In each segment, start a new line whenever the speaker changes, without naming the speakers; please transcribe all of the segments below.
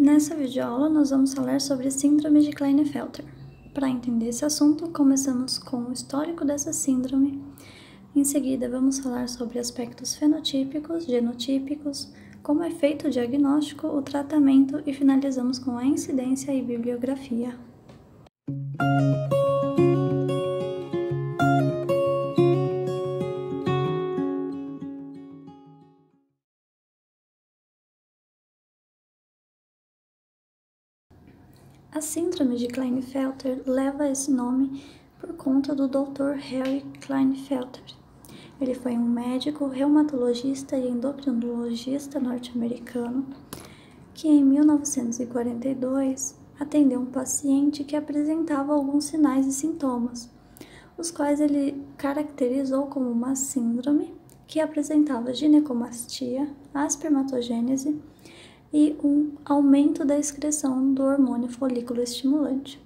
Nessa videoaula, nós vamos falar sobre síndrome de Klinefelter. Para entender esse assunto, começamos com o histórico dessa síndrome. Em seguida, vamos falar sobre aspectos fenotípicos, genotípicos, como é feito o diagnóstico, o tratamento e finalizamos com a incidência e bibliografia. A síndrome de Klinefelter leva esse nome por conta do Dr. Harry Klinefelter. Ele foi um médico, reumatologista e endocrinologista norte-americano que, em 1942, atendeu um paciente que apresentava alguns sinais e sintomas, os quais ele caracterizou como uma síndrome que apresentava ginecomastia, aspermatogênese e um aumento da excreção do hormônio folículo estimulante.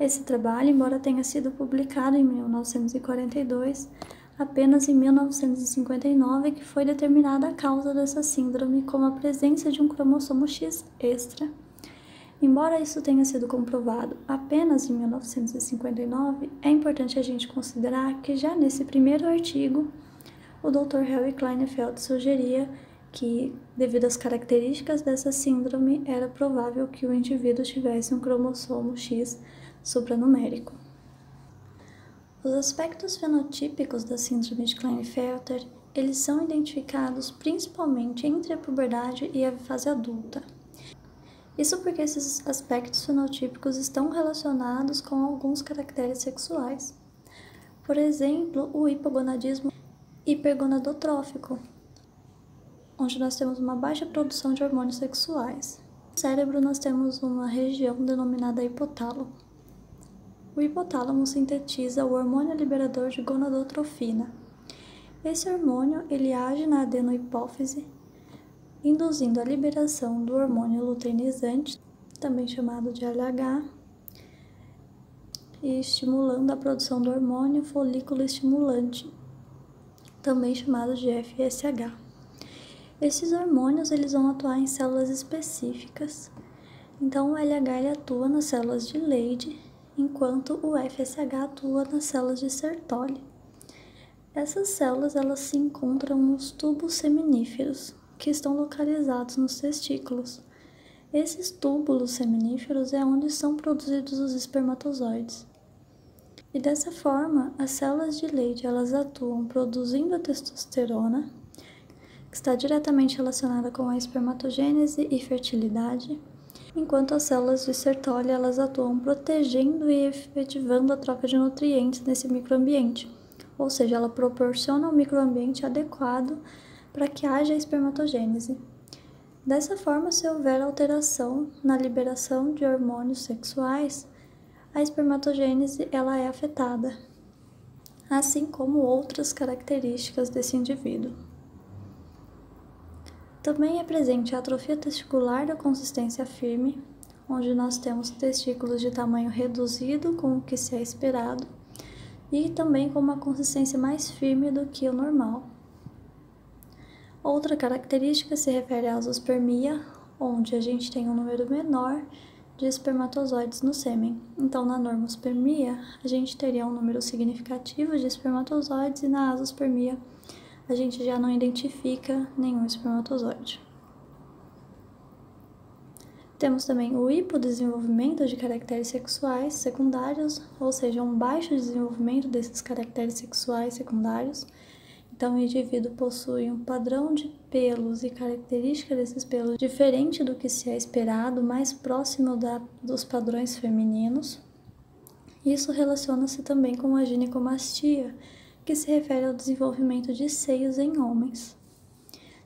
Esse trabalho, embora tenha sido publicado em 1942, apenas em 1959 que foi determinada a causa dessa síndrome como a presença de um cromossomo X extra. Embora isso tenha sido comprovado apenas em 1959, é importante a gente considerar que já nesse primeiro artigo, o Dr. Harry Klinefelter sugeria que, devido às características dessa síndrome, era provável que o indivíduo tivesse um cromossomo X supranumérico. Os aspectos fenotípicos da síndrome de Klinefelter, eles são identificados principalmente entre a puberdade e a fase adulta. Isso porque esses aspectos fenotípicos estão relacionados com alguns caracteres sexuais. Por exemplo, o hipogonadismo hipergonadotrófico, onde nós temos uma baixa produção de hormônios sexuais. No cérebro, nós temos uma região denominada hipotálamo. O hipotálamo sintetiza o hormônio liberador de gonadotrofina. Esse hormônio ele age na adenohipófise, induzindo a liberação do hormônio luteinizante, também chamado de LH, e estimulando a produção do hormônio folículo estimulante, também chamado de FSH. Esses hormônios eles vão atuar em células específicas. Então, o LH ele atua nas células de Leydig, enquanto o FSH atua nas células de Sertoli. Essas células elas se encontram nos tubos seminíferos, que estão localizados nos testículos. Esses túbulos seminíferos é onde são produzidos os espermatozoides. E dessa forma, as células de Leydig elas atuam produzindo a testosterona, que está diretamente relacionada com a espermatogênese e fertilidade, enquanto as células de Sertoli elas atuam protegendo e efetivando a troca de nutrientes nesse microambiente, ou seja, ela proporciona um microambiente adequado para que haja espermatogênese. Dessa forma, se houver alteração na liberação de hormônios sexuais, a espermatogênese ela é afetada, assim como outras características desse indivíduo. Também é presente a atrofia testicular da consistência firme, onde nós temos testículos de tamanho reduzido com o que se é esperado, e também com uma consistência mais firme do que o normal. Outra característica se refere à azoospermia, onde a gente tem um número menor de espermatozoides no sêmen. Então, na normospermia, a gente teria um número significativo de espermatozoides e na azoospermia, a gente já não identifica nenhum espermatozoide. Temos também o hipodesenvolvimento de caracteres sexuais secundários, ou seja, um baixo desenvolvimento desses caracteres sexuais secundários. Então, o indivíduo possui um padrão de pelos e característica desses pelos diferente do que se é esperado, mais próximo dos padrões femininos. Isso relaciona-se também com a ginecomastia, que se refere ao desenvolvimento de seios em homens.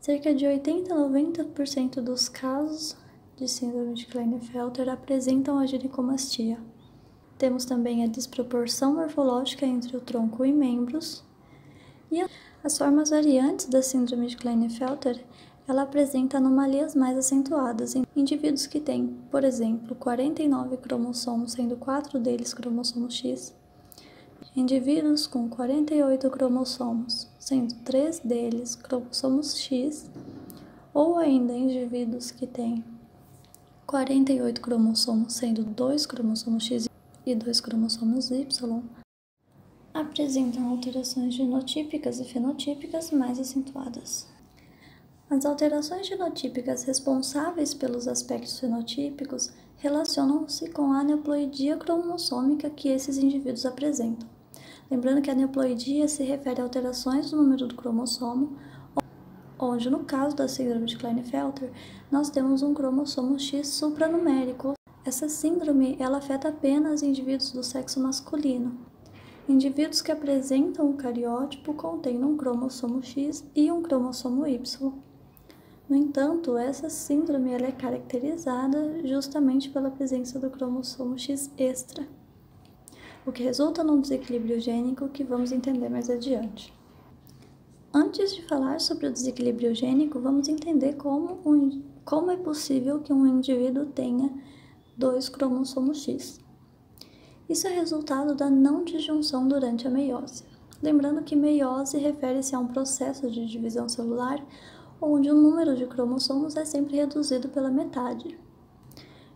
Cerca de 80 a 90% dos casos de síndrome de Klinefelter apresentam a ginecomastia. Temos também a desproporção morfológica entre o tronco e membros. E as formas variantes da síndrome de Klinefelter, ela apresenta anomalias mais acentuadas em indivíduos que têm, por exemplo, 49 cromossomos, sendo 4 deles cromossomos X, indivíduos com 48 cromossomos, sendo 3 deles cromossomos X, ou ainda indivíduos que têm 48 cromossomos, sendo 2 cromossomos X e 2 cromossomos Y, apresentam alterações genotípicas e fenotípicas mais acentuadas. As alterações genotípicas responsáveis pelos aspectos fenotípicos relacionam-se com a aneuploidia cromossômica que esses indivíduos apresentam. Lembrando que a aneuploidia se refere a alterações no número do cromossomo, onde no caso da síndrome de Klinefelter, nós temos um cromossomo X supranumérico. Essa síndrome ela afeta apenas indivíduos do sexo masculino. Indivíduos que apresentam o cariótipo contêm um cromossomo X e um cromossomo Y. No entanto, essa síndrome ela é caracterizada justamente pela presença do cromossomo X extra, o que resulta num desequilíbrio gênico que vamos entender mais adiante. Antes de falar sobre o desequilíbrio gênico, vamos entender como é possível que um indivíduo tenha 2 cromossomos X. Isso é resultado da não disjunção durante a meiose. Lembrando que meiose refere-se a um processo de divisão celular onde o número de cromossomos é sempre reduzido pela metade.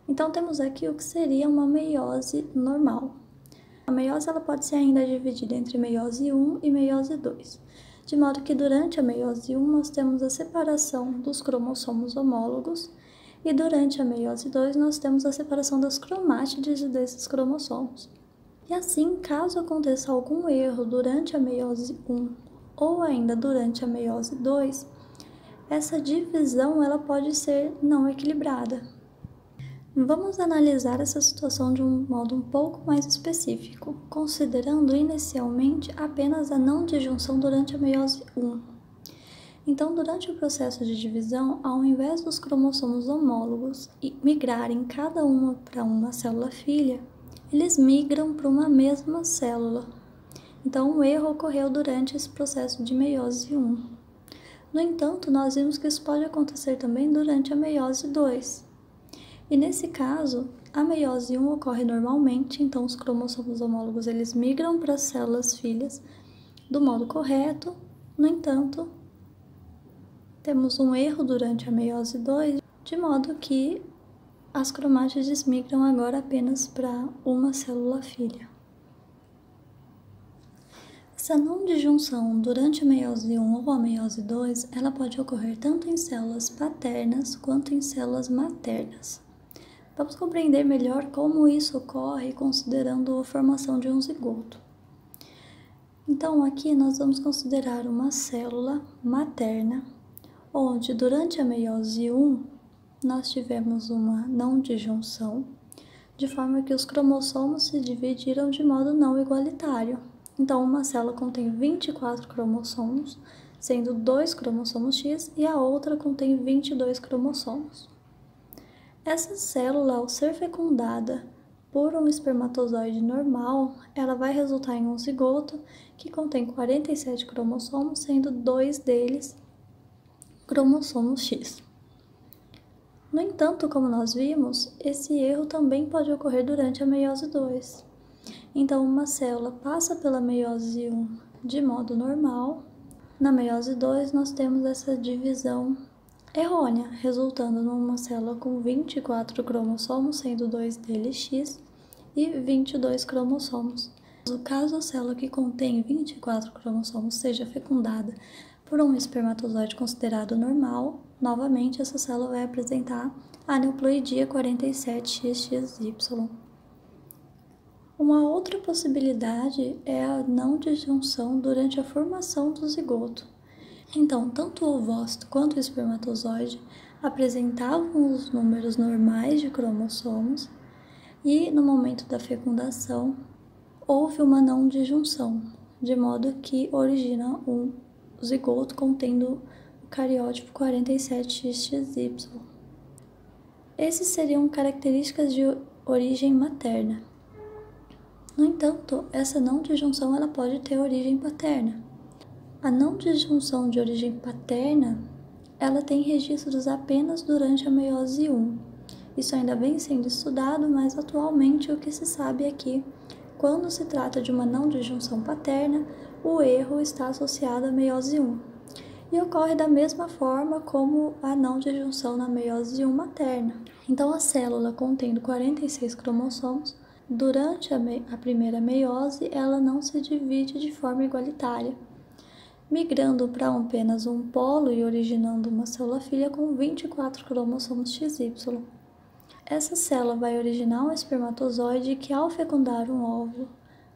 Então temos aqui o que seria uma meiose normal. A meiose ela pode ser ainda dividida entre meiose 1 e meiose 2, de modo que durante a meiose 1 nós temos a separação dos cromossomos homólogos e durante a meiose 2 nós temos a separação das cromátides desses cromossomos. E assim, caso aconteça algum erro durante a meiose 1 ou ainda durante a meiose 2, essa divisão ela pode ser não equilibrada. Vamos analisar essa situação de um modo um pouco mais específico, considerando inicialmente apenas a não disjunção durante a meiose 1. Então, durante o processo de divisão, ao invés dos cromossomos homólogos migrarem cada uma para uma célula filha, eles migram para uma mesma célula. Então, um erro ocorreu durante esse processo de meiose 1. No entanto, nós vimos que isso pode acontecer também durante a meiose 2. E nesse caso, a meiose 1 ocorre normalmente, então os cromossomos homólogos eles migram para as células filhas do modo correto. No entanto, temos um erro durante a meiose 2, de modo que as cromátides migram agora apenas para uma célula filha. Essa não disjunção durante a meiose 1 ou a meiose 2, ela pode ocorrer tanto em células paternas quanto em células maternas. Vamos compreender melhor como isso ocorre considerando a formação de um zigoto. Então, aqui nós vamos considerar uma célula materna, onde durante a meiose 1 nós tivemos uma não disjunção, de forma que os cromossomos se dividiram de modo não igualitário. Então, uma célula contém 24 cromossomos, sendo 2 cromossomos X e a outra contém 22 cromossomos. Essa célula, ao ser fecundada por um espermatozoide normal, ela vai resultar em um zigoto que contém 47 cromossomos, sendo 2 deles cromossomos X. No entanto, como nós vimos, esse erro também pode ocorrer durante a meiose 2. Então, uma célula passa pela meiose 1 de modo normal. Na meiose 2, nós temos essa divisão errônea, resultando numa célula com 24 cromossomos, sendo 2 deles X, e 22 cromossomos. No caso a célula que contém 24 cromossomos seja fecundada por um espermatozoide considerado normal, novamente essa célula vai apresentar a aneuploidia 47XXY. Uma outra possibilidade é a não disjunção durante a formação do zigoto. Então, tanto o ovócito quanto o espermatozoide apresentavam os números normais de cromossomos e, no momento da fecundação, houve uma não disjunção, de modo que origina um zigoto contendo o cariótipo 47XXY. Esses seriam características de origem materna. No entanto, essa não disjunção ela pode ter origem paterna. A não disjunção de origem paterna, ela tem registros apenas durante a meiose 1. Isso ainda vem sendo estudado, mas atualmente o que se sabe é que, quando se trata de uma não disjunção paterna, o erro está associado à meiose 1. e ocorre da mesma forma como a não disjunção na meiose 1 materna. Então, a célula contendo 46 cromossomos, durante a primeira meiose, ela não se divide de forma igualitária, migrando para apenas um polo e originando uma célula filha com 24 cromossomos XY. Essa célula vai originar um espermatozoide que, ao fecundar um óvulo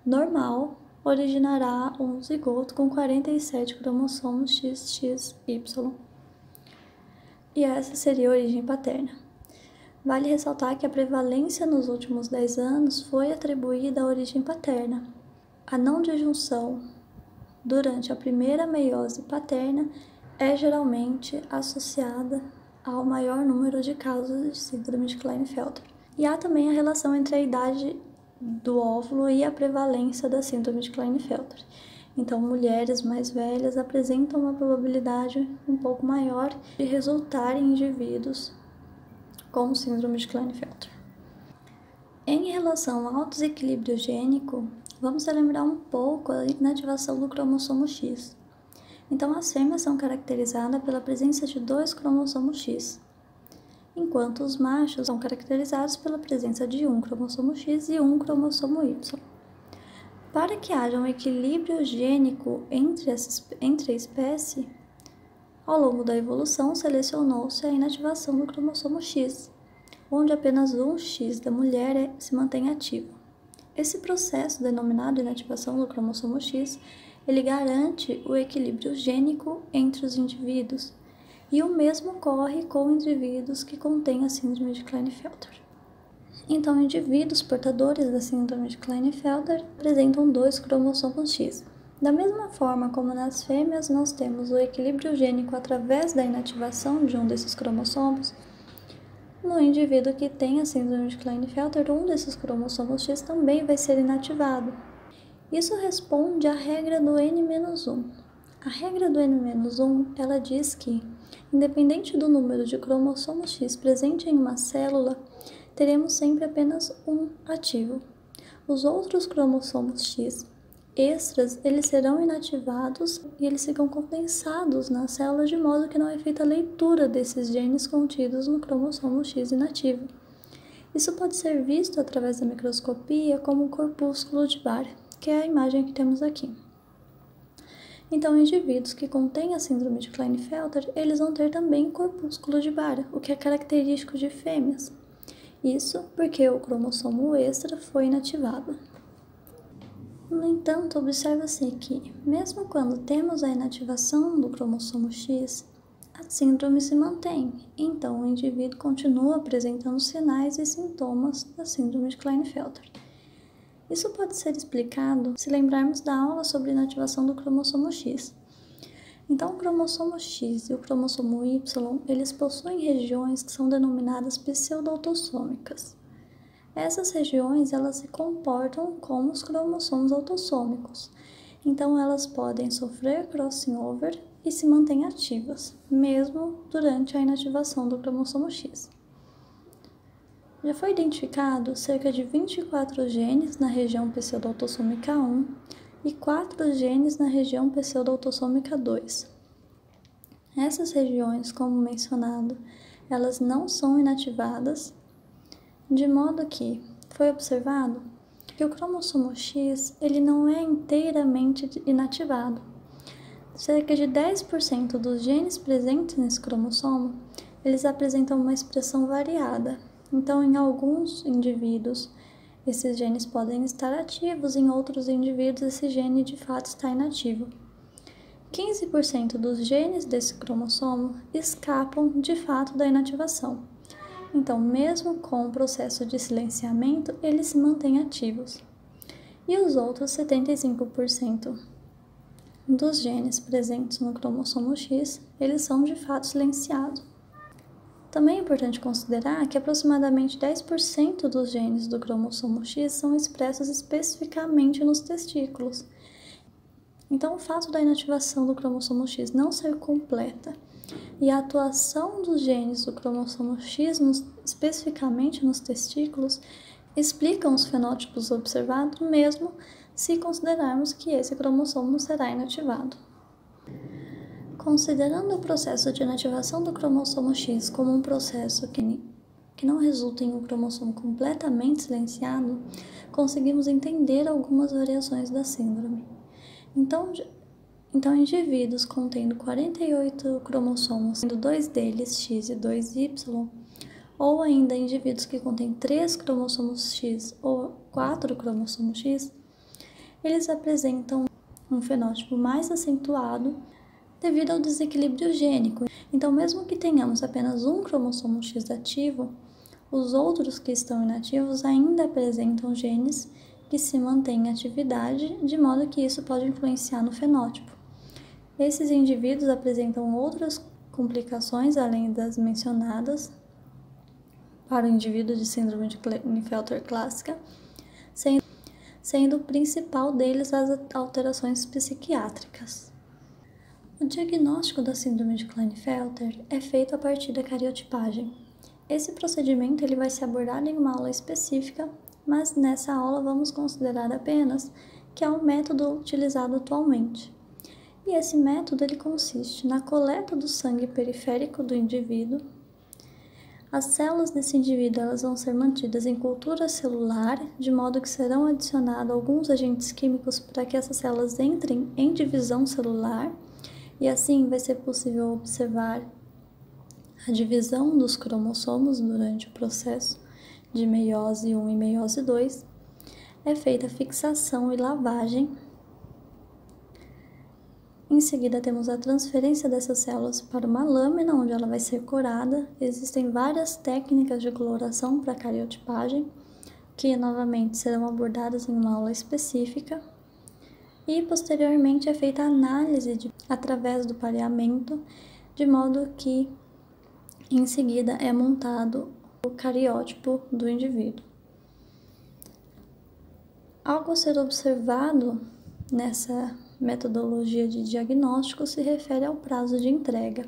normal, originará um zigoto com 47 cromossomos XXY. E essa seria a origem paterna. Vale ressaltar que a prevalência nos últimos 10 anos foi atribuída à origem paterna. A não disjunção durante a primeira meiose paterna é geralmente associada ao maior número de casos de síndrome de Klinefelter. E há também a relação entre a idade do óvulo e a prevalência da síndrome de Klinefelter. Então, mulheres mais velhas apresentam uma probabilidade um pouco maior de resultar em indivíduos com síndrome de Klinefelter. Em relação ao desequilíbrio gênico, vamos relembrar um pouco a inativação do cromossomo X. Então, as fêmeas são caracterizadas pela presença de 2 cromossomos X, enquanto os machos são caracterizados pela presença de 1 cromossomo X e 1 cromossomo Y. Para que haja um equilíbrio gênico entre a espécie, ao longo da evolução selecionou-se a inativação do cromossomo X, onde apenas um X da mulher se mantém ativo. Esse processo, denominado inativação do cromossomo X, ele garante o equilíbrio gênico entre os indivíduos, e o mesmo ocorre com indivíduos que contêm a síndrome de Klinefelter. Então, indivíduos portadores da síndrome de Klinefelter apresentam 2 cromossomos X. Da mesma forma como nas fêmeas nós temos o equilíbrio gênico através da inativação de um desses cromossomos, no indivíduo que tem a síndrome de Klinefelter, um desses cromossomos X também vai ser inativado. Isso responde à regra do N-1. A regra do N-1, ela diz que, independente do número de cromossomos X presente em uma célula, teremos sempre apenas um ativo. Os outros cromossomos X extras, eles serão inativados e eles ficam condensados na célula de modo que não é feita a leitura desses genes contidos no cromossomo X inativo. Isso pode ser visto através da microscopia como um corpúsculo de Barr, que é a imagem que temos aqui. Então, indivíduos que contêm a síndrome de Klinefelter, eles vão ter também corpúsculo de Barr, o que é característico de fêmeas. Isso porque o cromossomo extra foi inativado. No entanto, observa-se que, mesmo quando temos a inativação do cromossomo X, a síndrome se mantém, então o indivíduo continua apresentando sinais e sintomas da síndrome de Klinefelter. Isso pode ser explicado se lembrarmos da aula sobre inativação do cromossomo X. Então, o cromossomo X e o cromossomo Y, eles possuem regiões que são denominadas pseudoautossômicas. Essas regiões, elas se comportam como os cromossomos autossômicos. Então, elas podem sofrer crossing over e se mantêm ativas, mesmo durante a inativação do cromossomo X. Já foi identificado cerca de 24 genes na região pseudoautossômica 1 e 4 genes na região pseudoautossômica 2. Essas regiões, como mencionado, elas não são inativadas, de modo que foi observado que o cromossomo X ele não é inteiramente inativado. Cerca de 10% dos genes presentes nesse cromossomo, eles apresentam uma expressão variada. Então, em alguns indivíduos, esses genes podem estar ativos, em outros indivíduos, esse gene de fato está inativo. 15% dos genes desse cromossomo escapam de fato da inativação. Então, mesmo com o processo de silenciamento, eles se mantêm ativos. E os outros 75% dos genes presentes no cromossomo X, eles são de fato silenciados. Também é importante considerar que aproximadamente 10% dos genes do cromossomo X são expressos especificamente nos testículos. Então, o fato da inativação do cromossomo X não ser completa e a atuação dos genes do cromossomo X especificamente nos testículos explicam os fenótipos observados, mesmo se considerarmos que esse cromossomo será inativado. Considerando o processo de inativação do cromossomo X como um processo que não resulta em um cromossomo completamente silenciado, conseguimos entender algumas variações da síndrome. Então, indivíduos contendo 48 cromossomos, sendo 2 deles X e 2 Y, ou ainda indivíduos que contêm 3 cromossomos X ou 4 cromossomos X, eles apresentam um fenótipo mais acentuado devido ao desequilíbrio gênico. Então, mesmo que tenhamos apenas um cromossomo X ativo, os outros que estão inativos ainda apresentam genes que se mantêm em atividade, de modo que isso pode influenciar no fenótipo. Esses indivíduos apresentam outras complicações além das mencionadas para o indivíduo de síndrome de Klinefelter clássica, sendo o principal deles as alterações psiquiátricas. O diagnóstico da síndrome de Klinefelter é feito a partir da cariotipagem. Esse procedimento vai ser abordado em uma aula específica, mas nessa aula vamos considerar apenas que é um método utilizado atualmente. E esse método consiste na coleta do sangue periférico do indivíduo. As células desse indivíduo elas vão ser mantidas em cultura celular, de modo que serão adicionados alguns agentes químicos para que essas células entrem em divisão celular, e assim vai ser possível observar a divisão dos cromossomos durante o processo de meiose 1 e meiose 2. É feita a fixação e lavagem. Em seguida, temos a transferência dessas células para uma lâmina, onde ela vai ser corada. Existem várias técnicas de coloração para cariotipagem, que novamente serão abordadas em uma aula específica. E posteriormente é feita a análise através do pareamento, de modo que em seguida é montado o cariótipo do indivíduo. Algo a ser observado nessa metodologia de diagnóstico se refere ao prazo de entrega.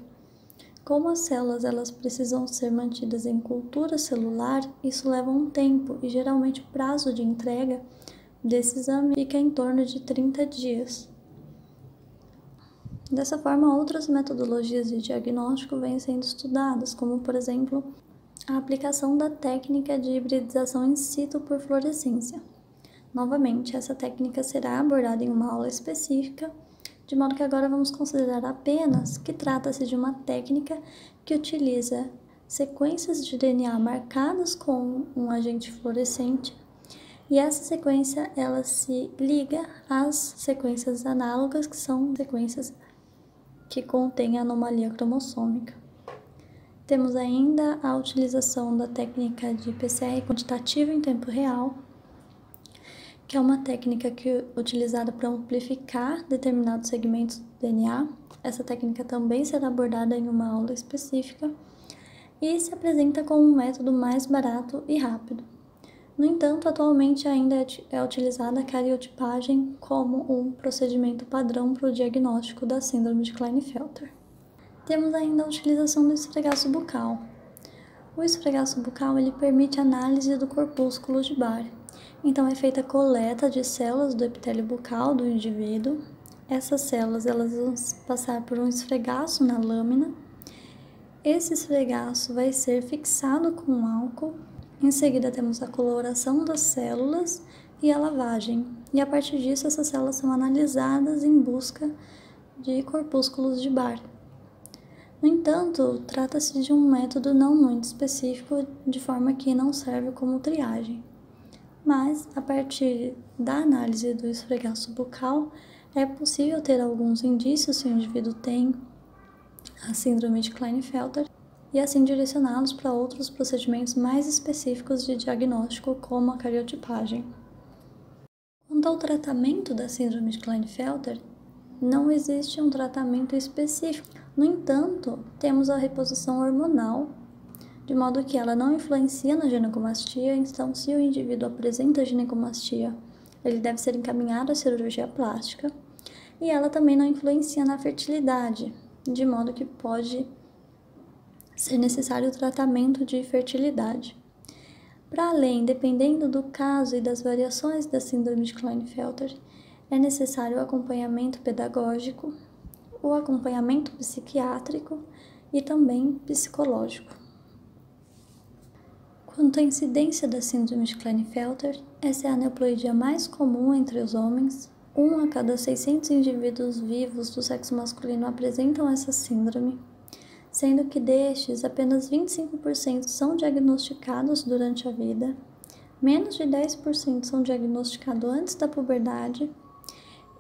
Como as células elas precisam ser mantidas em cultura celular, isso leva um tempo e geralmente o prazo de entrega desse exame fica em torno de 30 dias. Dessa forma, outras metodologias de diagnóstico vêm sendo estudadas, como, por exemplo, a aplicação da técnica de hibridização in situ por fluorescência. Novamente, essa técnica será abordada em uma aula específica, de modo que agora vamos considerar apenas que trata-se de uma técnica que utiliza sequências de DNA marcadas com um agente fluorescente, e essa sequência ela se liga às sequências análogas, que são sequências que contêm anomalia cromossômica. Temos ainda a utilização da técnica de PCR quantitativa em tempo real, que é uma técnica utilizada para amplificar determinados segmentos do DNA. Essa técnica também será abordada em uma aula específica e se apresenta como um método mais barato e rápido. No entanto, atualmente ainda é utilizada a cariotipagem como um procedimento padrão para o diagnóstico da síndrome de Klinefelter. Temos ainda a utilização do esfregaço bucal. O esfregaço bucal permite análise do corpúsculo de Barr. Então, é feita a coleta de células do epitélio bucal do indivíduo. Essas células elas vão passar por um esfregaço na lâmina. Esse esfregaço vai ser fixado com álcool. Em seguida, temos a coloração das células e a lavagem. E a partir disso, essas células são analisadas em busca de corpúsculos de Barr. No entanto, trata-se de um método não muito específico, de forma que não serve como triagem. Mas, a partir da análise do esfregaço bucal, é possível ter alguns indícios se o indivíduo tem a síndrome de Klinefelter e assim direcioná-los para outros procedimentos mais específicos de diagnóstico, como a cariotipagem. Quanto ao tratamento da síndrome de Klinefelter, não existe um tratamento específico. No entanto, temos a reposição hormonal, de modo que ela não influencia na ginecomastia. Então, se o indivíduo apresenta ginecomastia, ele deve ser encaminhado à cirurgia plástica, e ela também não influencia na fertilidade, de modo que pode ser necessário o tratamento de fertilidade. Para além, dependendo do caso e das variações da síndrome de Klinefelter, é necessário o acompanhamento pedagógico, o acompanhamento psiquiátrico e também psicológico. Quanto à incidência da síndrome de Klinefelter, essa é a aneuploidia mais comum entre os homens. 1 a cada 600 indivíduos vivos do sexo masculino apresentam essa síndrome, sendo que destes, apenas 25% são diagnosticados durante a vida, menos de 10% são diagnosticados antes da puberdade,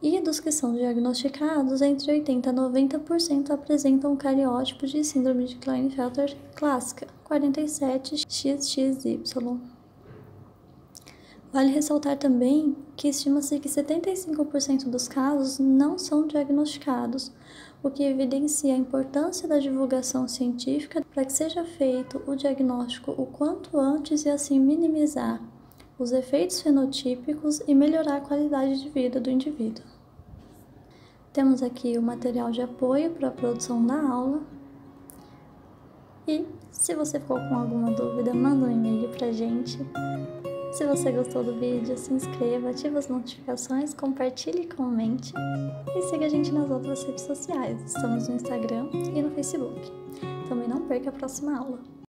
e dos que são diagnosticados, entre 80% a 90% apresentam o cariótipo de síndrome de Klinefelter clássica, 47XXY. Vale ressaltar também que estima-se que 75% dos casos não são diagnosticados, o que evidencia a importância da divulgação científica para que seja feito o diagnóstico o quanto antes e assim minimizar os efeitos fenotípicos e melhorar a qualidade de vida do indivíduo. Temos aqui o material de apoio para a produção da aula. E se você ficou com alguma dúvida, manda um e-mail para a gente. Se você gostou do vídeo, se inscreva, ative as notificações, compartilhe e comente. E siga a gente nas outras redes sociais. Estamos no Instagram e no Facebook. Também não perca a próxima aula.